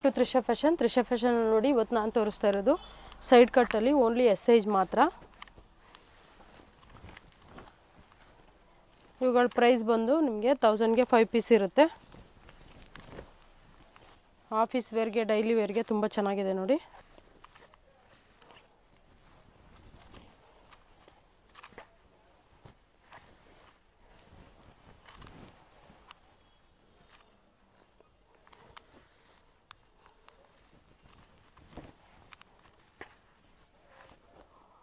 To Trisha fashion ನೋಡಿ ಇವತ್ತು ನಾನು ತೋರಿಸ್ತಾ ಇರೋದು ಸೈಡ್ ಕಟ್ಟಲ್ಲಿ ಓನ್ಲಿ ಎಸ್ ಸೈಜ್ ಮಾತ್ರ. ಇವುಗಳ ಪ್ರೈಸ್ ಬಂದು ನಿಮಗೆ 1000ಗೆ 5 ಪೀಸ್ ಇರುತ್ತೆ. ಆಫೀಸ್ ವೇರ್ಗೆ ಡೈಲಿ ವೇರ್ಗೆ ತುಂಬ ಚೆನ್ನಾಗಿದೆ ನೋಡಿ.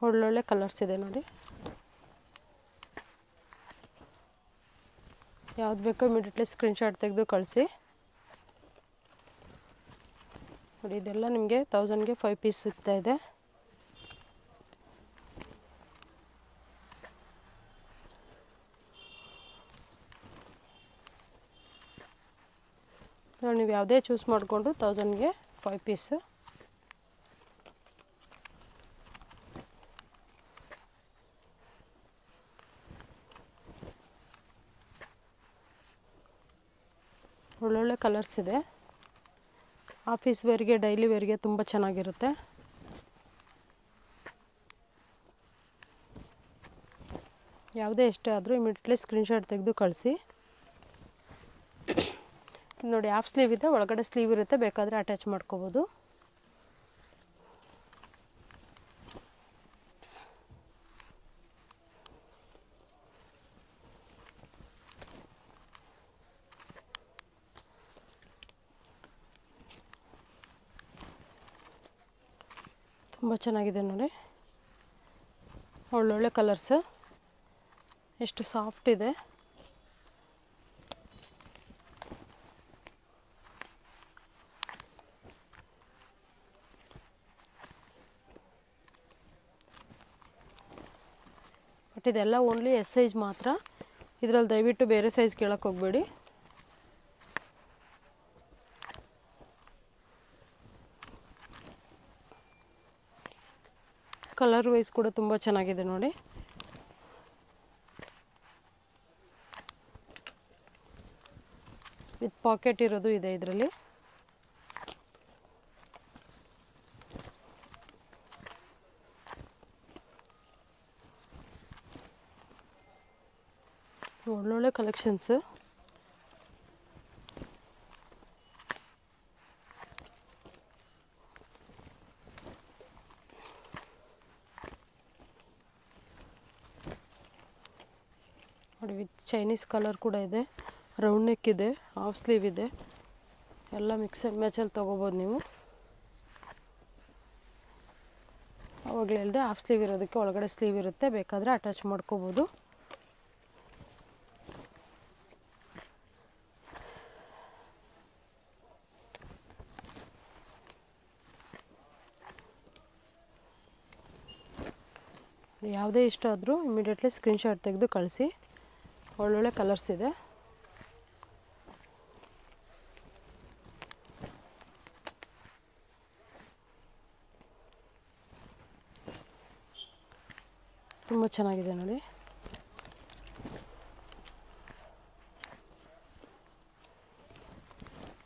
ಒಳ್ಳೊಳ್ಳೆ ಕಲರ್ಸ್ ಇದೆ ನೋಡಿ. ಯಾವ್ದು ಬೇಕೋ ಇಮಿಡಿಯೇಟ್ಲಿ ಸ್ಕ್ರೀನ್ಶಾಟ್ ತೆಗೆದು ಕಳಿಸಿ ನೋಡಿ. ಇದೆಲ್ಲ ನಿಮಗೆ 1000ಗೆ 5 ಪೀಸ್ ಸಿಗ್ತಾ ಇದೆ. ನೀವು ಯಾವುದೇ ಚೂಸ್ ಮಾಡಿಕೊಂಡು 1000ಗೆ 5 ಪೀಸ್. ಒಳ್ಳೊಳ್ಳೆ ಕಲರ್ಸ್ ಇದೆ. ಆಫೀಸ್ ವೇರ್ಗೆ ಡೈಲಿ ವೇರ್ಗೆ ತುಂಬ ಚೆನ್ನಾಗಿರುತ್ತೆ. ಯಾವುದೇ ಎಷ್ಟೇ ಆದರೂ ಇಮಿಡಿಯೇಟ್ಲಿ ಸ್ಕ್ರೀನ್ಶಾಟ್ ತೆಗೆದು ಕಳಿಸಿ ನೋಡಿ. ಹಾಫ್ ಸ್ಲೀವ್ ಇದೆ, ಒಳಗಡೆ ಸ್ಲೀವ್ ಇರುತ್ತೆ, ಬೇಕಾದರೆ ಅಟ್ಯಾಚ್ ಮಾಡ್ಕೋಬೋದು. ತುಂಬ ಚೆನ್ನಾಗಿದೆ ನೋಡಿ. ಒಳ್ಳೊಳ್ಳೆ ಕಲರ್ಸ್, ಎಷ್ಟು ಸಾಫ್ಟ್ ಇದೆ. ಬಟ್ ಇದೆಲ್ಲ ಓನ್ಲಿ ಎಸ್ ಸೈಜ್ ಮಾತ್ರ. ಇದರಲ್ಲಿ ದಯವಿಟ್ಟು ಬೇರೆ ಸೈಜ್ ಕೇಳಕ್ಕೆ ಹೋಗಬೇಡಿ. ಕಲರ್ ವೈಸ್ ಕೂಡ ತುಂಬ ಚೆನ್ನಾಗಿದೆ ನೋಡಿ. ವಿತ್ ಪಾಕೆಟ್ ಇರೋದು ಇದೆ ಇದರಲ್ಲಿ. ಒಳ್ಳೊಳ್ಳೆ ಕಲೆಕ್ಷನ್ಸ್. ನೋಡಿ ವಿತ್ ಚೈನೀಸ್ ಕಲರ್ ಕೂಡ ಇದೆ, ರೌಂಡ್ ನೆಕ್ ಇದೆ, ಹಾಫ್ ಸ್ಲೀವ್ ಇದೆ, ಎಲ್ಲ ಮಿಕ್ಸ್ ಆ್ಯಂಡ್ ಮ್ಯಾಚಲ್ಲಿ ತೊಗೋಬೋದು ನೀವು. ಅವಾಗಲೇ ಹೇಳಿದೆ ಹಾಫ್ ಸ್ಲೀವ್ ಇರೋದಕ್ಕೆ ಒಳಗಡೆ ಸ್ಲೀವ್ ಇರುತ್ತೆ, ಬೇಕಾದರೆ ಅಟ್ಯಾಚ್ ಮಾಡ್ಕೋಬೋದು. ಯಾವುದೇ ಇಷ್ಟ ಆದರೂ ಇಮಿಡಿಯೇಟ್ಲಿ ಸ್ಕ್ರೀನ್ಶಾಟ್ ತೆಗೆದು ಕಳಿಸಿ. ಒಳ್ಳೊಳ್ಳೆ ಕಲರ್ಸ್ ಇದೆ. ತುಂಬ ಚೆನ್ನಾಗಿದೆ ನೋಡಿ.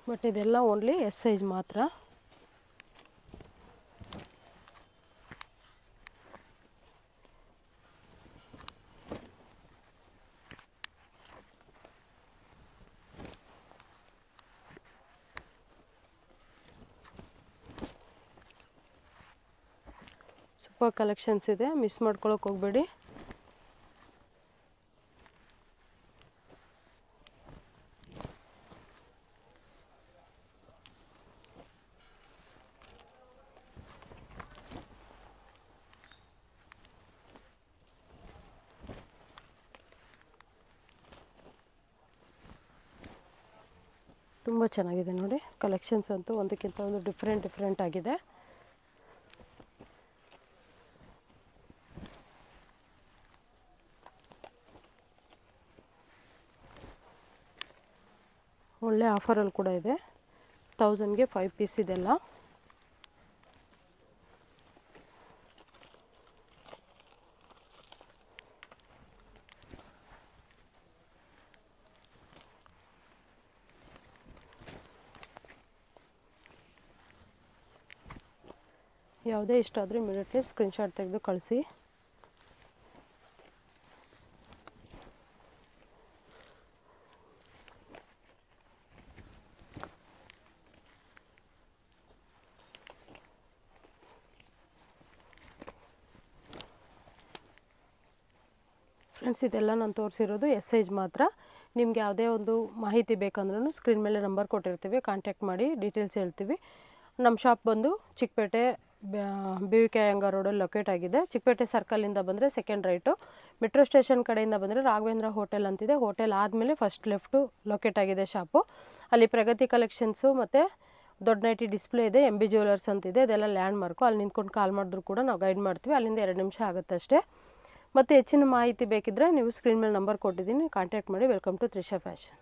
ಬಟ್ ಇದೆಲ್ಲ ಓನ್ಲಿ ಎಸ್ ಸೈಜ್ ಮಾತ್ರ. ಸೂಪರ್ ಕಲೆಕ್ಷನ್ಸ್ ಇದೆ, ಮಿಸ್ ಮಾಡ್ಕೊಳ್ಳೋಕೆ ಹೋಗಬೇಡಿ. ತುಂಬ ಚೆನ್ನಾಗಿದೆ ನೋಡಿ. ಕಲೆಕ್ಷನ್ಸ್ ಅಂತೂ ಒಂದಕ್ಕಿಂತ ಒಂದು ಡಿಫ್ರೆಂಟ್ ಆಗಿದೆ. ಒಳ್ಳೆ ಆಫರಲ್ಲಿ ಕೂಡ ಇದೆ. 1000ಗೆ 5 ಪೀಸ್ ಇದೆಲ್ಲ. ಯಾವುದೇ ಇಷ್ಟ ಆದರೆ ಇಮಿಡಿಯೇಟ್ಲಿ ಸ್ಕ್ರೀನ್ಶಾಟ್ ತೆಗೆದು ಕಳಿಸಿ. ಫ್ರೆಂಡ್ಸ್, ಇದೆಲ್ಲ ನಾನು ತೋರಿಸಿರೋದು ಎಸ್ ಸೈಜ್ ಮಾತ್ರ. ನಿಮ್ಗೆ ಯಾವುದೇ ಒಂದು ಮಾಹಿತಿ ಬೇಕಂದ್ರೂ ಸ್ಕ್ರೀನ್ ಮೇಲೆ ನಂಬರ್ ಕೊಟ್ಟಿರ್ತೀವಿ, ಕಾಂಟ್ಯಾಕ್ಟ್ ಮಾಡಿ ಡೀಟೇಲ್ಸ್ ಹೇಳ್ತೀವಿ. ನಮ್ಮ ಶಾಪ್ ಬಂದು ಚಿಕ್ಕಪೇಟೆ BVK ಅಯ್ಯಂಗಾರ್ ರೋಡಲ್ಲಿ ಲೊಕೇಟ್ ಆಗಿದೆ. ಚಿಕ್ಕಪೇಟೆ ಸರ್ಕಲಿಂದ ಬಂದರೆ ಸೆಕೆಂಡ್ ರೈಟು, ಮೆಟ್ರೋ ಸ್ಟೇಷನ್ ಕಡೆಯಿಂದ ಬಂದರೆ ರಾಘವೇಂದ್ರ ಹೋಟೆಲ್ ಅಂತಿದೆ. ಹೋಟೆಲ್ ಆದಮೇಲೆ ಫಸ್ಟ್ ಲೆಫ್ಟು ಲೊಕೇಟ್ ಆಗಿದೆ ಶಾಪು. ಅಲ್ಲಿ ಪ್ರಗತಿ ಕಲೆಕ್ಷನ್ಸು ಮತ್ತು ದೊಡ್ಡ ನೈಟಿ ಡಿಸ್ಪ್ಲೇ ಇದೆ, MB ಜ್ಯುವೆಲರ್ಸ್ ಅಂತಿದೆ. ಇದೆಲ್ಲ ಲ್ಯಾಂಡ್ ಮಾರ್ಕು. ಅಲ್ಲಿ ನಿಂತ್ಕೊಂಡು ಕಾಲ್ ಮಾಡಿದ್ರು ಕೂಡ ನಾವು ಗೈಡ್ ಮಾಡ್ತೀವಿ. ಅಲ್ಲಿಂದ 2 ನಿಮಿಷ ಆಗುತ್ತೆ ಅಷ್ಟೇ. ಮತ್ತು ಹೆಚ್ಚಿನ ಮಾಹಿತಿ ಬೇಕಿದ್ದರೆ ನೀವು ಸ್ಕ್ರೀನ್ ಮೇಲೆ ನಂಬರ್ ಕೊಟ್ಟಿದ್ದೀನಿ, ಕಾಂಟ್ಯಾಕ್ಟ್ ಮಾಡಿ. Welcome to Trisha fashion.